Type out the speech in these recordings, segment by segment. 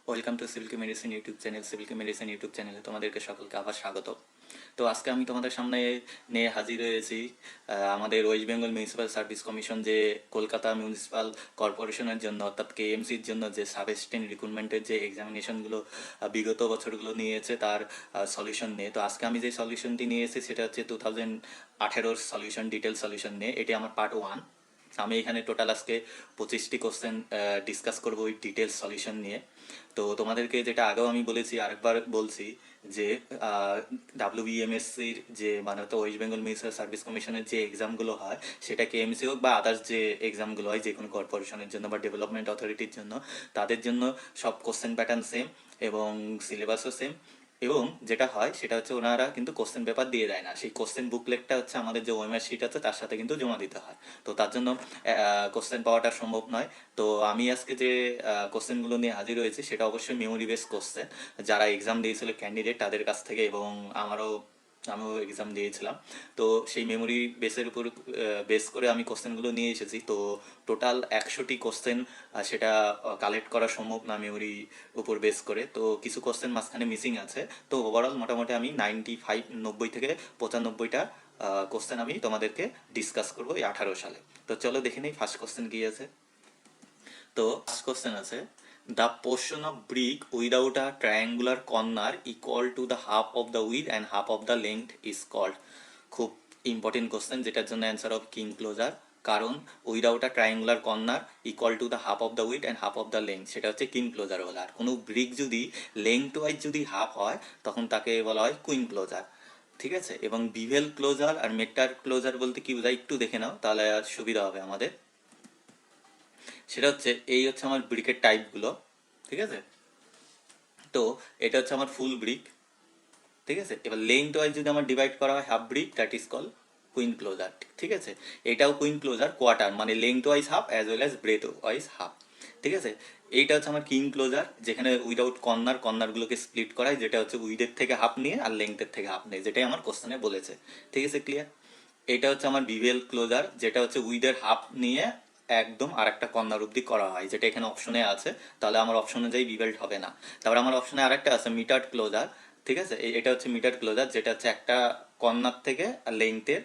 Welcome to civil medicine YouTube channel. Civil medicine YouTube চ্যানেলে তোমাদেরকে সকলকে আবার স্বাগত। তো আজকে আমি তোমাদের সামনে নিয়ে হাজির হয়েছি আমাদের West Bengal municipal service commission যে কলকাতা মিউনিসিপ্যাল কর্পোরেশনের জন্য অর্থাৎ কেএমসির জন্য যে সাব অ্যাসিস্ট্যান্ট রিক্রুটমেন্টের যে এক্সামিনেশনগুলো বিগত বছরগুলো নিয়েছে তার সলিউশন নিয়ে। তো আজকে আমি যে সলিউশনটি নিয়ে এসেছি সেটা হচ্ছে 2018 সলিউশন, ডিটেল সলিউশন নিয়ে। এটি আমার পার্ট 1। আমি এখানে টোটাল আজকে 25টি কোশ্চেন ডিসকাস করবো ওই ডিটেলস সলিউশন নিয়ে। তো তোমাদেরকে যেটা আগেও আমি বলেছি, আরেকবার বলছি যে ডাব্লিউবিএমএসসির যে মানে তো ওয়েস্ট বেঙ্গল মিউনিসিপ্যাল সার্ভিস কমিশনের যে এক্সামগুলো হয়, সেটা কেএমসি হোক বা আদার্স যে এক্সামগুলো হয় যে কোনো কর্পোরেশনের জন্য বা ডেভেলপমেন্ট অথরিটির জন্য, তাদের জন্য সব কোশ্চেন প্যাটার্ন সেম এবং সিলেবাসও সেম। এবং যেটা হয় সেটা হচ্ছে ওনারা কিন্তু কোশ্চেন পেপার দিয়ে দেয় না, সেই কোশ্চেন বুকলেটটা হচ্ছে আমাদের যে ওএমআর শিট আছে তার সাথে কিন্তু জমা দিতে হয়। তো তার জন্য কোশ্চেন পাওয়াটা সম্ভব নয়। তো আমি আজকে যে কোশ্চেনগুলো নিয়ে হাজির হয়েছি সেটা অবশ্যই মেমোরি বেস কোশ্চেন, যারা এক্সাম দিয়েছিল ক্যান্ডিডেট তাদের কাছ থেকে, এবং আমিও এক্সাম দিয়েছিলাম। তো সেই মেমোরি বেসের উপর বেস করে আমি কোশ্চেনগুলো নিয়ে এসেছি। তো টোটাল 100টি কোশ্চেন সেটা কালেক্ট করা সম্ভব না মেমোরি উপর বেস করে, তো কিছু কোশ্চেন মাঝখানে মিসিং আছে। তো ওভারঅল মোটামুটি আমি 90 থেকে 95টা কোশ্চেন আমি তোমাদেরকে ডিসকাস করবো এই 18 সালে। তো চলো দেখে নিই ফার্স্ট কোশ্চেন কি আছে। তো ফার্স্ট কোশ্চেন আছে, the portion of brick without a triangular corner equal to the half of the width and half of the length is called. খুব ইম্পর্টেন্ট কোশ্চেন, যেটার জন্য অ্যান্সার অফ কিং ক্লোজার। কারণ without a triangular corner equal to the half of the width and half of the length, সেটা হচ্ছে king closure বলা। আর কোনো brick যদি length wise যদি হাফ হয় তখন তাকে বলা হয় কুইন ক্লোজার। ঠিক আছে, এবং বিভেল ক্লোজার আর মেটার ক্লোজার বলতে কি বোঝায় একটু দেখে নাও, তাহলে আর সুবিধা হবে আমাদের। সেটা হচ্ছে এই হচ্ছে আমার ব্রিকের টাইপগুলো। ঠিক আছে, তো এটা হচ্ছে আমার ফুল ব্রিক। ঠিক আছে, এবার লেন্থ ওয়াইজ যদি আমার ডিভাইড করা হয় half brick, that is call queen closer. ঠিক আছে, এটাও কুইন ক্লোজার কোয়ার্টার, মানে length wise half as well as breadth wise half. ঠিক আছে, এইটা হচ্ছে আমার কিং ক্লোজার, যেখানে উইদাউট কর্নারগুলোকে স্প্লিট করায়, যেটা হচ্ছে উইডের থেকে হাফ নিয়ে আর লেন্থের থেকে হাফ নিয়ে, যেটাই আমার কোশ্চেনে বলেছে। ঠিক আছে, ক্লিয়ার। এটা হচ্ছে আমার বিভেল ক্লোজার, যেটা হচ্ছে উইডের হাফ নিয়ে একদম আর একটা কর্নার অব্দি করা হয়, যেটা এখানে অপশনে আছে। তাহলে আমার অপশন অনুযায়ী বিভেল্ট হবে না। তারপর আমার অপশনে আরেকটা আছে মিটার্ড ক্লোজার। ঠিক আছে, এটা হচ্ছে মিটার ক্লোজার, যেটা হচ্ছে একটা কর্নার থেকে লেন্থের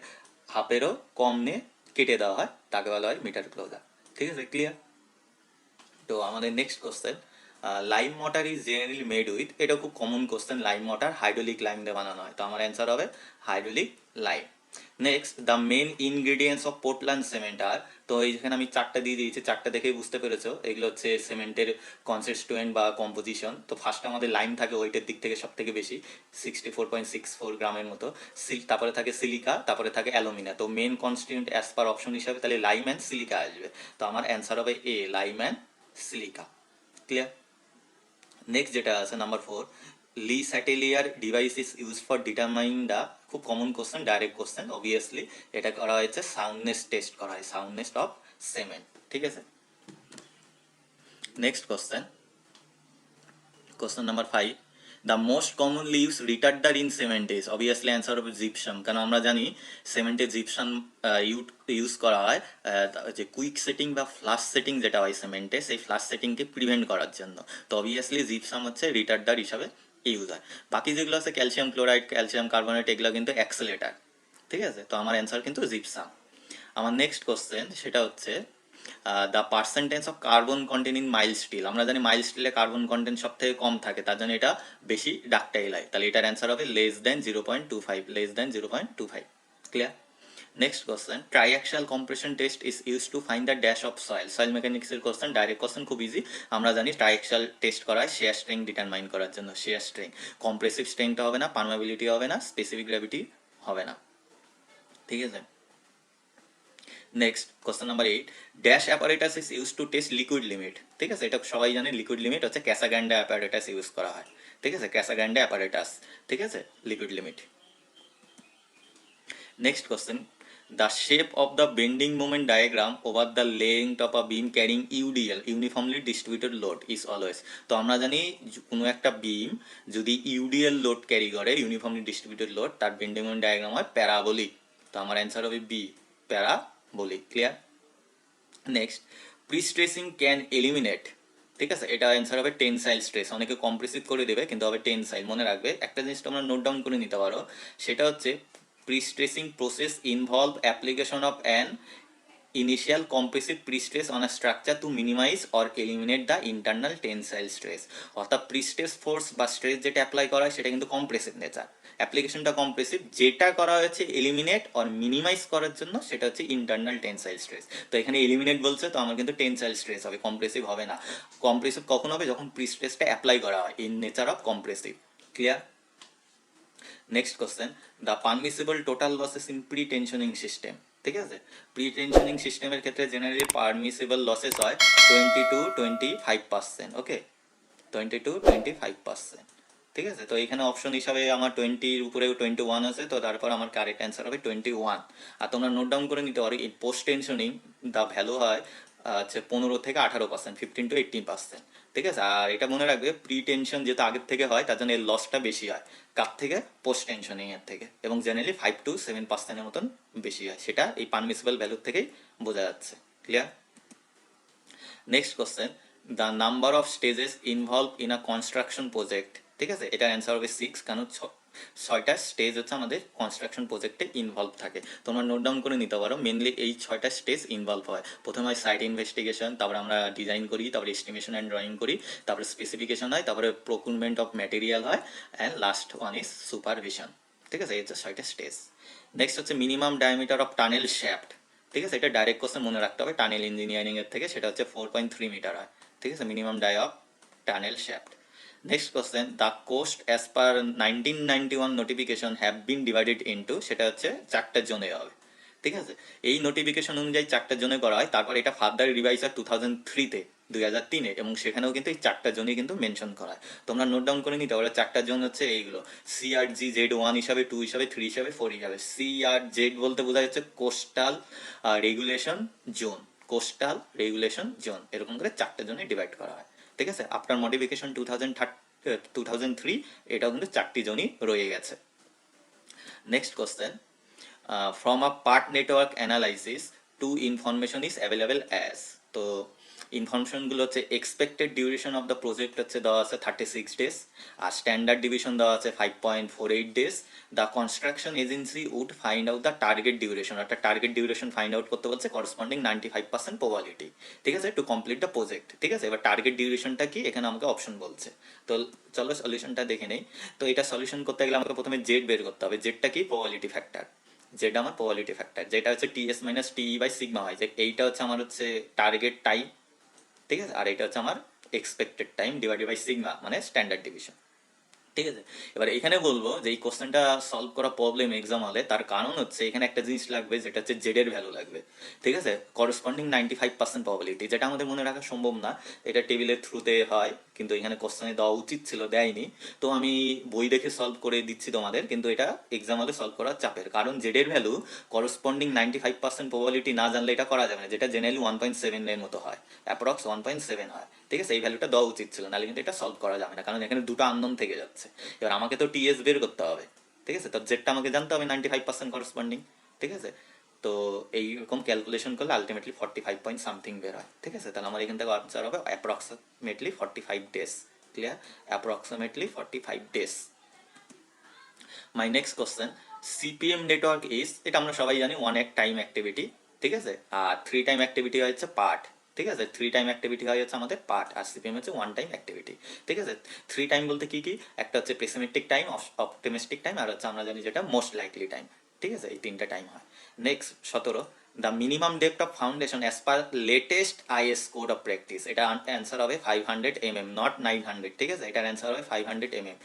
হাফেরও কম নিয়ে কেটে দেওয়া হয়, তাকে বলা হয় মিটার ক্লোজার। ঠিক আছে, ক্লিয়ার। তো আমাদের next question, lime water is generally made with, এটা খুব common question, lime water hydraulic lime দিয়ে বানানো হয়, তো আমার অ্যান্সার হবে hydraulic lime. Next, the main ingredients of Portland cement are, তো এইখানে আমি চারটা দিয়ে দিয়েছি, চারটা দেখেই বুঝতে পেরেছো এগুলো হচ্ছে সিমেন্টের কনস্টিটুয়েন্ট বা কম্পোজিশন। তো ফার্স্ট আমাদের লাইম থাকে ওয়েটের দিক থেকে সব থেকে বেশি, 64.64 গ্রামের মতো। তারপরে থাকে সিলিকা, তারপরে থাকে অ্যালুমিনা। তো main constituent as per option হিসাবে তাহলে লাইম অ্যান্ড সিলিকা আসবে। তো আমার অ্যান্সার হবে A, lime and silica. Clear. Next যেটা আছে number 4, Le Chatelier device is use for determine the, খুব common question, direct question obviously. এটা করা হয়েছে সাউন্ডনেস টেস্ট করা হয়, সাউন্ডনেস অফ সিমেন্ট। ঠিক আছে, next question, question number 5, the most commonly use retarder in cement is, obviously answer হবে gypsum. কারণ আমরা জানি সিমেন্টে জিপসাম ইউজ করা হয় যে কুইক সেটিং বা ফ্লাশ সেটিং যেটা হয় সিমেন্টে, সেই ফ্লাশ সেটিংকে প্রিভেন্ট করার জন্য। তো অবভিয়াসলি জিপসাম হচ্ছে রিটার্ডার হিসাবে ইউজ হয়। বাকি যেগুলো আছে ক্যালসিয়াম ক্লোরাইড, ক্যালসিয়াম কার্বনেট, এগুলো কিন্তু অ্যাক্সেলেটার। ঠিক আছে, তো আমার অ্যান্সার কিন্তু জিপসাম। আমার নেক্সট কোশ্চেন সেটা হচ্ছে the percentage of carbon content in mild steel, আমরা জানি মাইল স্টিলে কার্বন কন্টেন্ট সব থেকে কম থাকে, তার জন্য এটা বেশি ডাকটাইল হয়, তাহলে এটার অ্যান্সার হবে less than 0.25, less than 0.25। Clear. Next question, triaxial compression test is use to find the dash of soil, soil মেকানিক্সের কোশ্চেন, ডাইরেক্ট কোশ্চেন, খুব ইজি। আমরা জানি ট্রাইঅ্যাক্সিয়াল টেস্ট করা হয় শেয়ার স্ট্রেংথ ডিটারমাইন করার জন্য, শেয়ার স্ট্রেংথ, কম্প্রেসিভ স্ট্রেংথ হবে না, পারমেবিলিটি হবে না, স্পেসিফিক গ্র্যাভিটি হবে না। ঠিক আছে, next question number 8, dash apparatus is use to test liquid limit. ঠিক আছে, এটা সবাই জানে, লিকুইড লিমিট হচ্ছে ক্যাসাগ্রান্ডে অ্যাপারেটাস ইউজ করা হয়। ঠিক আছে, ক্যাসাগ্রান্ডে অ্যাপারেটাস। ঠিক আছে, liquid limit. Next question. The shape of the bending moment diagram over the length of a beam carrying UDL, uniformly distributed load, is always. তো আমরা জানি কোনো একটা বিম যদি ইউডিএল লোড ক্যারি করে, ইউনিফর্মলি ডিস্ট্রিবিউটেড লোড, তার bending moment diagram হয় parabolic. তো আমার অ্যান্সার হবে B, parabolic. Clear? Next, prestressing can eliminate, ঠিক আছে, এটা অ্যান্সার হবে টেনসাইল স্ট্রেস। অনেকে কম্প্রেসিভ করে দেবে কিন্তু হবে টেনসাইল। মনে রাখবে একটা জিনিস তোমরা নোট ডাউন করে নিতে পারো, সেটা হচ্ছে prestressing process involve application of an initial compressive pre-stress on a structure to minimize or eliminate the internal tensile stress। অর্থাৎ প্রিস্ট্রেস ফোর্স বা স্ট্রেস যেটা অ্যাপ্লাই করা হয় সেটা কিন্তু কম্প্রেসিভ নেচার, অ্যাপ্লিকেশনটা কম্প্রেসিভ, যেটা করা হয়েছে এলিমিনেট অর মিনিমাইজ করার জন্য সেটা হচ্ছে ইন্টারনাল টেনসাইল স্ট্রেস। তো এখানে এলিমিনেট বলছে, তো আমার কিন্তু টেনসাইল স্ট্রেস হবে, কম্প্রেসিভ হবে না। কম্প্রেসিভ কখন হবে? যখন প্রিস্ট্রেসটা অ্যাপ্লাই করা হয়, in nature of compressive. Clear? Next question, the permissible total losses in pre tensioning system. ঠিক আছে, প্রি টেনশনিং সিস্টেমের ক্ষেত্রে জেনারেলি পারমিসিবল লসেস হয় 20-25%। ওকে, 20-25%। ঠিক আছে, তো এখানে অপশন হিসাবে আমার 20-র উপরে 21 আছে, তো তারপর আমার কারেক্ট অ্যান্সার হবে 21। আর তোমরা নোট ডাউন করে নিতে পারো, এই পোস্ট টেনশনিং দ্য ভ্যালু হয় হচ্ছে 15-18%, 15-18%। ঠিক আছে, আর এটা মনে রাখবে প্রি টেনশন যেহেতু আগের থেকে হয় তার জন্য এর লসটা বেশি হয় কার থেকে? পোস্ট টেনশনিং এর থেকে, এবং জেনারেলি 5-7%-এর মতন বেশি হয়, সেটা এই পারমিসিবল ভ্যালুর থেকেই বোঝা যাচ্ছে। Clear? Next question, the number of stages involve in a construction project. ঠিক আছে, এটার অ্যান্সার হবে 6, কারণ 6টা স্টেজ হচ্ছে আমাদের কনস্ট্রাকশন প্রজেক্টে ইনভলভ থাকে। তোমরা নোট ডাউন করে নিতে পারো, মেনলি এই 6টা স্টেজ ইনভলভ হয়। প্রথমে হয় সাইট ইনভেস্টিগেশন, তারপরে আমরা ডিজাইন করি, তারপরে এস্টিমেশন অ্যান্ড ড্রয়িং করি, তারপরে স্পেসিফিকেশন হয়, তারপরে প্রকুরমেন্ট অফ ম্যাটেরিয়াল হয়, and last one is supervision. ঠিক আছে, এই হচ্ছে 6টা স্টেজ। নেক্সট হচ্ছে minimum diameter of tunnel shaft. ঠিক আছে, এটা ডাইরেক্ট কোশ্চেন, মনে রাখতে হবে টানেল ইঞ্জিনিয়ারিং এর থেকে, সেটা হচ্ছে 4.3 মিটার হয়। ঠিক আছে, minimum dia of tunnel shaft. Next question, the coast as per 1991 notification have been divided into, সেটা হচ্ছে 4টা জোনে হবে। ঠিক আছে, এই নোটিফিকেশন অনুযায়ী 4টা জোনে করা হয়, তারপর এটা ফার্দার রিভাইজ হয় 2003-তে, 2003-এ, এবং সেখানেও কিন্তু এই 4টা জোনই কিন্তু মেনশন করা হয়। তোমরা নোট ডাউন করে নিতে পারো, 4টা জোন হচ্ছে এইগুলো: CRG Z1 হিসাবে, 2 হিসাবে, 3 হিসাবে, 4 হিসাবে। CRZ বলতে বোঝা যাচ্ছে coastal regulation zone, coastal regulation zone, এরকম করে 4টা জোনে ডিভাইড করা হয়। ঠিক আছে, আফটার মডিফিকেশন 2003 এটাও কিন্তু 4টি জোনই রয়ে গেছে। Next question, from a part network analysis two information is available as. তো ইনফরমেশনগুলো হচ্ছে expected duration of the project হচ্ছে দেওয়া আছে 36 ডেজ, আর স্ট্যান্ডার্ড ডিভিশন দেওয়া আছে 5.48 days. The construction agency would find out the target duration, অর্থাৎ টার্গেট ডিউরেশন ফাইন্ড আউট করতে বলছে করসপন্ডিং 95% প্রবাবিলিটি। ঠিক আছে, টু কমপ্লিট দ্য প্রজেক্ট। ঠিক আছে, এবার টার্গেট ডিউরেশনটা কি এখানে আমাকে অপশন বলছে। তো চলো সলিউশনটা দেখে নেই। তো এটা সলিউশন করতে গেলে আমাকে প্রথমে জেড বের করতে হবে। জেডটা কি? Probability factor. যেটা আমার প্রবাবিলিটি ফ্যাক্টর, যেটা হচ্ছে TS minus TE by sigma হয়, যে এইটা হচ্ছে আমার হচ্ছে টার্গেট টাইম। ঠিক আছে, আর এটা হচ্ছে আমার expected time divided by sigma, মানে স্ট্যান্ডার্ড ডিভিশন। ঠিক আছে, এবার এখানে বলবো যে এই কোশ্চেনটা সলভ করা প্রবলেম এক্সাম হলে, তার কারণ হচ্ছে এখানে একটা জিনিস লাগবে, যেটা হচ্ছে জেড এর ভ্যালু লাগবে। ঠিক আছে, করসপন্ডিং 95% প্রবাবিলিটি, যেটা আমাদের মনে রাখা সম্ভব না, এটা টেবিলের থ্রুতে হয়, কিন্তু এখানে কোশ্চেনে দেওয়া উচিত ছিল, দেয়নি। তো আমি বই দেখে সলভ করে দিচ্ছি তোমাদের, কিন্তু এটা এক্সাম হলে সলভ করা চাপের, কারণ জেড এর ভ্যালু করসপন্ডিং 95% প্রবাবিলিটি না জানলে এটা করা যাবে না, যেটা জেনারেলি 1.7 এর মতো হয়, অ্যাপ্রক্স 1.7 হয়। ঠিক আছে, এই ভ্যালুটা দেওয়া উচিত ছিল, নাহলে কিন্তু এটা সলভ করা যাবে না, কারণ এখানে দুটো আননোন থেকে যাচ্ছে। এবার আমাকে তো টিএস বের করতে হবে। ঠিক আছে, তো জেডটা আমাকে জানতে হবে 95% করসপন্ডিং। ঠিক আছে, তো এইরকম ক্যালকুলেশন করলে আলটিমেটলি 45 পয়েন্ট সামথিং বের হয়। ঠিক আছে, তাহলে আমার এখান থেকে আনসার হবে approximately 45 days. Clear? Approximately 45 days. My next question, CPM network is, এটা আমরা সবাই জানি, 1 টাইম অ্যাক্টিভিটি। ঠিক আছে, আর 3 টাইম অ্যাক্টিভিটি হচ্ছে পার্ট। ঠিক আছে, 3 টাইম অ্যাক্টিভিটি হয় হচ্ছে আমাদের পার্ট, আর সিপিএম হচ্ছে 1 টাইম অ্যাক্টিভিটি। ঠিক আছে, 3 টাইম বলতে কি কি? একটা হচ্ছে পেসিমেট্রিক টাইম, অপটিমিস্টিক টাইম, আর হচ্ছে আমরা জানি যেটা মোস্ট লাইকলি টাইম। ঠিক আছে, এই 3টা টাইম হয়। Next 17, the minimum depth of foundation as per latest is code of practice, এটা অ্যান্সার হবে 500 mm, নট 900। ঠিক আছে, এটার অ্যান্সার হবে 500 mm,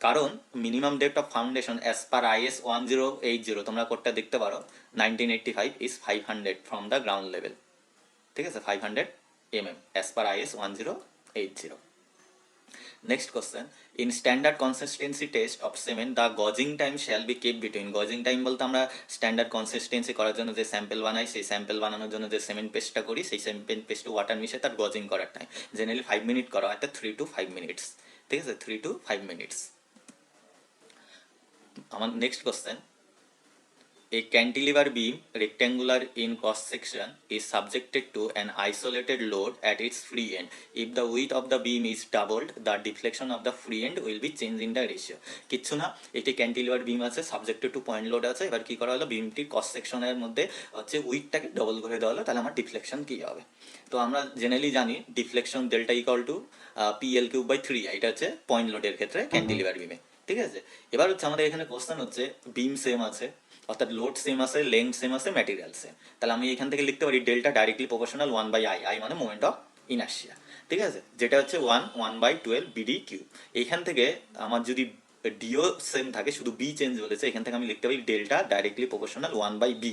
কারণ minimum depth of foundation as per is 1080, তোমরা কোডটা দেখতে পারো, 1985 is 500 from the ground level. ঠিক আছে, 500 mm as per is 1080। Next question. In standard consistency test of cement, the gauging time shall be kept between. Gauging time বলতে আমরা standard consistency করার জন্য যে স্যাম্পল বানাই, সেই স্যাম্পল বানানোর জন্য যে সিমেন্ট পেস্টটা করি, সেই সিমেন্ট পেস্ট ওয়াটার মিশে তার গজিং করার টাইম জেনারেলি 5 মিনিট করা হয়, 3 to 5 মিনিটস। ঠিক আছে, 3 to 5 মিনিটস। আমার next question, a cantilever beam rectangular in cross section is subjected to an isolated load at its free end. If the width of the beam is doubled, the deflection of the free end will be changed in the ratio. কিচ্ছু না, একটি cantilever বিম আছে, subjected to point load আছে। এবার কি করা হলো, বিমটির cross সেকশনের মধ্যে হচ্ছে উইথটাকে ডবল করে দেওয়া হলো, তাহলে আমার ডিফ্লেকশন কি হবে? তো আমরা জেনারেলি জানি deflection delta equal to PL³/3, এটা হচ্ছে পয়েন্ট লোডের ক্ষেত্রে ক্যান্টিলিভার বিমে। ঠিক আছে, এবার হচ্ছে আমাদের এখানে কোশ্চেন হচ্ছে বিম সেম আছে, অর্থাৎ লোড সেম আছে, লেন্থ সেম আছে, ম্যাটেরিয়াল সেম, তাহলে আমি এখান থেকে লিখতে পারি delta directly proportional 1/i, I মানে মোমেন্ট অফ ইনার্শিয়া। ঠিক আছে, যেটা হচ্ছে 1/12 BD3। এইখান থেকে আমার যদি ডিও সেম থাকে, শুধু বি চেঞ্জ বলেছে, এখান থেকে আমি লিখতে পারি ডেল্টা ডাইরেক্টলি প্রপোর্শনাল 1/b।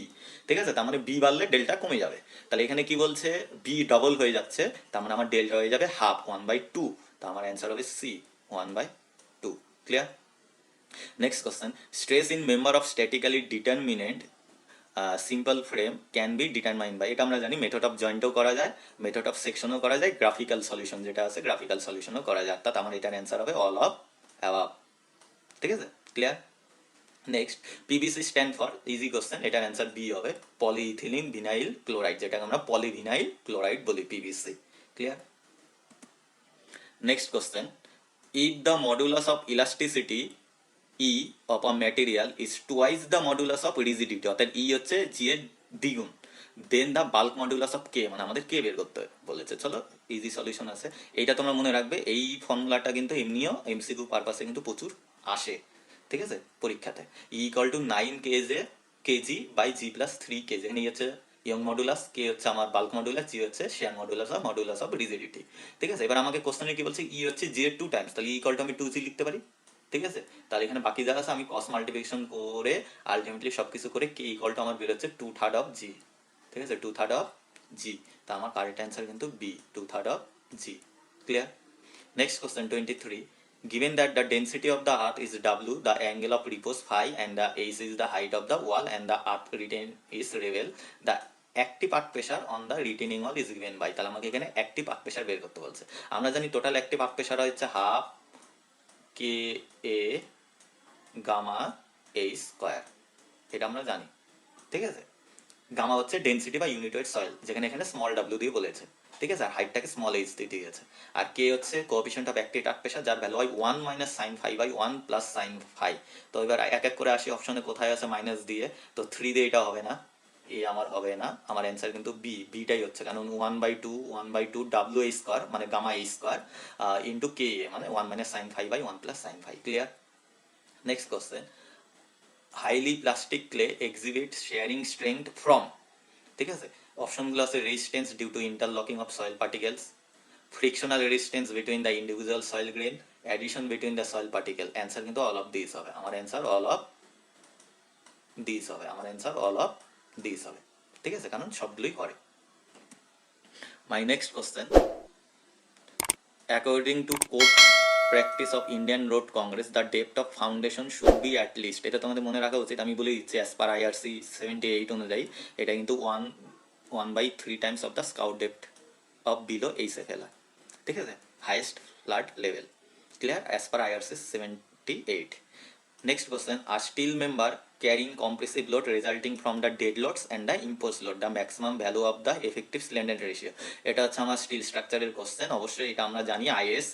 ঠিক আছে, তার মানে বি বাড়লে ডেল্টা কমে যাবে। তাহলে এখানে কি বলছে, বি ডবল হয়ে যাচ্ছে, তার মানে আমার ডেল্টা হয়ে যাবে হাফ, 1/2। তো আমার অ্যান্সার হবে C, 1/2। Clear? Next question. Stress in member of statically determinate simple frame can be determined by, এটা আমরা জানি মেথড অফ জয়েন্টও করা যায়, মেথড অফ সেকশনও করা যায়, গ্রাফিক্যাল সলিউশন যেটা আছে গ্রাফিক্যাল সলিউশনও করা যায়, অর্থাৎ আমার এটার অ্যান্সার হবে অল অফ অ্যাবাভ। ঠিক আছে, clear? Next, PVC stand for, easy question, এটার অ্যান্সার বি হবে পলিইথিলিন ভিনাইল ক্লোরাইড, যেটাকে আমরা পলিভিনাইল ক্লোরাইড বলি, PVC. Clear? Next question, if the modulus of elasticity E of a material is twice the modulus of rigidity, অর্থাৎ E হচ্ছে G এর দ্বিগুণ, then the bulk modulus of K, মানে আমাদের K বের করতে বলেছে। চলো ইজি সলিউশন আছে, এইটা তোমরা মনে রাখবে, এই ফর্মুলাটা কিন্তু এমনিও এমসিকিউ পারপাসে কিন্তু প্রচুর আসে। ঠিক আছে, পরীক্ষাতে E equal to 9 kg/g+3 kg, এই হচ্ছে ইয়ং মডুলাস, K হচ্ছে আমার বাল্ক মডুলাস, G হচ্ছে শেয়ার মডুলাস অফ রিজিডিটি। ঠিক আছে, এবার আমাকে কোশ্চেনে কি বলছে, E হচ্ছে G এর 2 টাইমস, তাহলে E equal to আমি 2G লিখতে পারি। ঠিক আছে, তাহলে এখানে বাকি যা আছে আমি কস মাল্টিপ্লিকেশন করে আলটিমেটলি সবকিছু করে K ইকুয়াল টু আমার বের হচ্ছে 2/3 অফ G। ঠিক আছে, 2/3 অফ G, তা আমার কারেক্ট অ্যান্সার কিন্তু B, 2/3 of G। Clear? Next question 23, given that the density of the earth is W, the angle of repose phi, and the H is the height of the wall, and the earth retain is level, the active earth pressure on the retaining wall is given by, তাহলে আমাকে এখানে active earth pressure বের করতে বলছে। আমরা জানি total active earth pressure হচ্ছে half KA gamma H square, এটা আমরা জানি। ঠিক আছে, গামা হচ্ছে ডেন্সিটি বা ইউনিট ওয়েট সয়েল, যেখানে এখানে স্মল ডাব্লিউ দিয়ে বলেছে। ঠিক আছে, আর হাইটটাকে স্মল এইচ দিয়ে দিয়েছে। আর কে হচ্ছে coefficient of active earth pressure, যার ভ্যালু হয় 1 - sin phi / 1 + sin phi। তো এবার এক এক করে আসি, অপশনে কোথায় আছে মাইনাস দিয়ে, তো 3 দিয়ে এটা হবে না, এ আমার হবে না, আমার অ্যান্সার কিন্তু বিটাই হচ্ছে, কারণ 1/2 ডাব্লিউ এইচ স্কোয়ার মানে gamma H square into k মানে 1 - sin phi / 1 + sin phi। Clear? Next question, highly plastic clay exhibits shearing strength from, ঠিক আছে, অপশনগুলো আছে resistance due to interlocking of soil particles, frictional resistance between the individual soil grain, addition between the soil particle. Answer কিন্তু all of this হবে, আমার answer all of this হবে, আমার answer all of this হবে। ঠিক আছে, কারণ সবগুলোই করে। My next question, according to code practice of Indian Road Congress, the depth of foundation should be at least, এটা তোমাদের মনে রাখা উচিত, আমি বলে দিচ্ছি as per IRC 78 অনুযায়ী এটা কিন্তু 1/3 times of the scout depth of below HFLR। ঠিক আছে, highest flood level। Clear? as per IRC 78। Next question, a steel member carrying compressive load resulting from the dead loads and the imposed load, the maximum value of the effective slenderness ratio। এটা হচ্ছে আমার still স্ট্রাকচারের question, অবশ্যই এটা আমরা জানি IS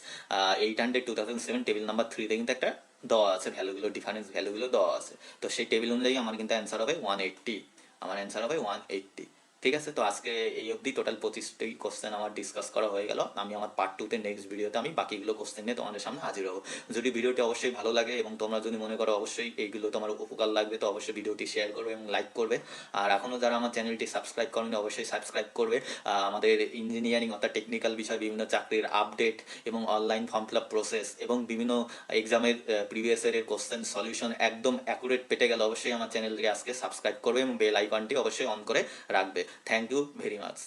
800/2007 table number 3 কিন্তু একটা দেওয়া আছে, ভ্যালুগুলো ডিফারেন্স ভ্যালুগুলো দেওয়া আছে, তো সেই টেবিল অনুযায়ী আমার কিন্তু অ্যান্সার হবে 180, আমার অ্যান্সার হবে 180। ঠিক আছে, তো আজকে এই অবধি টোটাল 25টি কোশ্চেন আমার ডিসকাস করা হয়ে গেল। আমি আমার পার্ট 2-তে নেক্সট ভিডিওতে আমি বাকিগুলো কোশ্চেন নিয়ে তোমাদের সামনে হাজির হবো। যদি ভিডিওটি অবশ্যই ভালো লাগে এবং তোমরা যদি মনে করো অবশ্যই এইগুলো তোমার উপকার লাগবে, তো অবশ্যই ভিডিওটি শেয়ার করবে এবং লাইক করবে। আর এখনও যারা আমার চ্যানেলটি সাবস্ক্রাইব করেনি অবশ্যই সাবস্ক্রাইব করবে। আমাদের ইঞ্জিনিয়ারিং অর্থাৎ টেকনিক্যাল বিষয় বিভিন্ন চাকরির আপডেট এবং online form fill up process এবং বিভিন্ন এক্সামের প্রিভিয়াস ইয়ারের কোশ্চেন সলিউশন একদম অ্যাকুরেট পেতে গেলে অবশ্যই আমার চ্যানেলটিকে আজকে সাবস্ক্রাইব করবে এবং বেল আইকনটি অবশ্যই অন করে রাখবে। Thank you very much.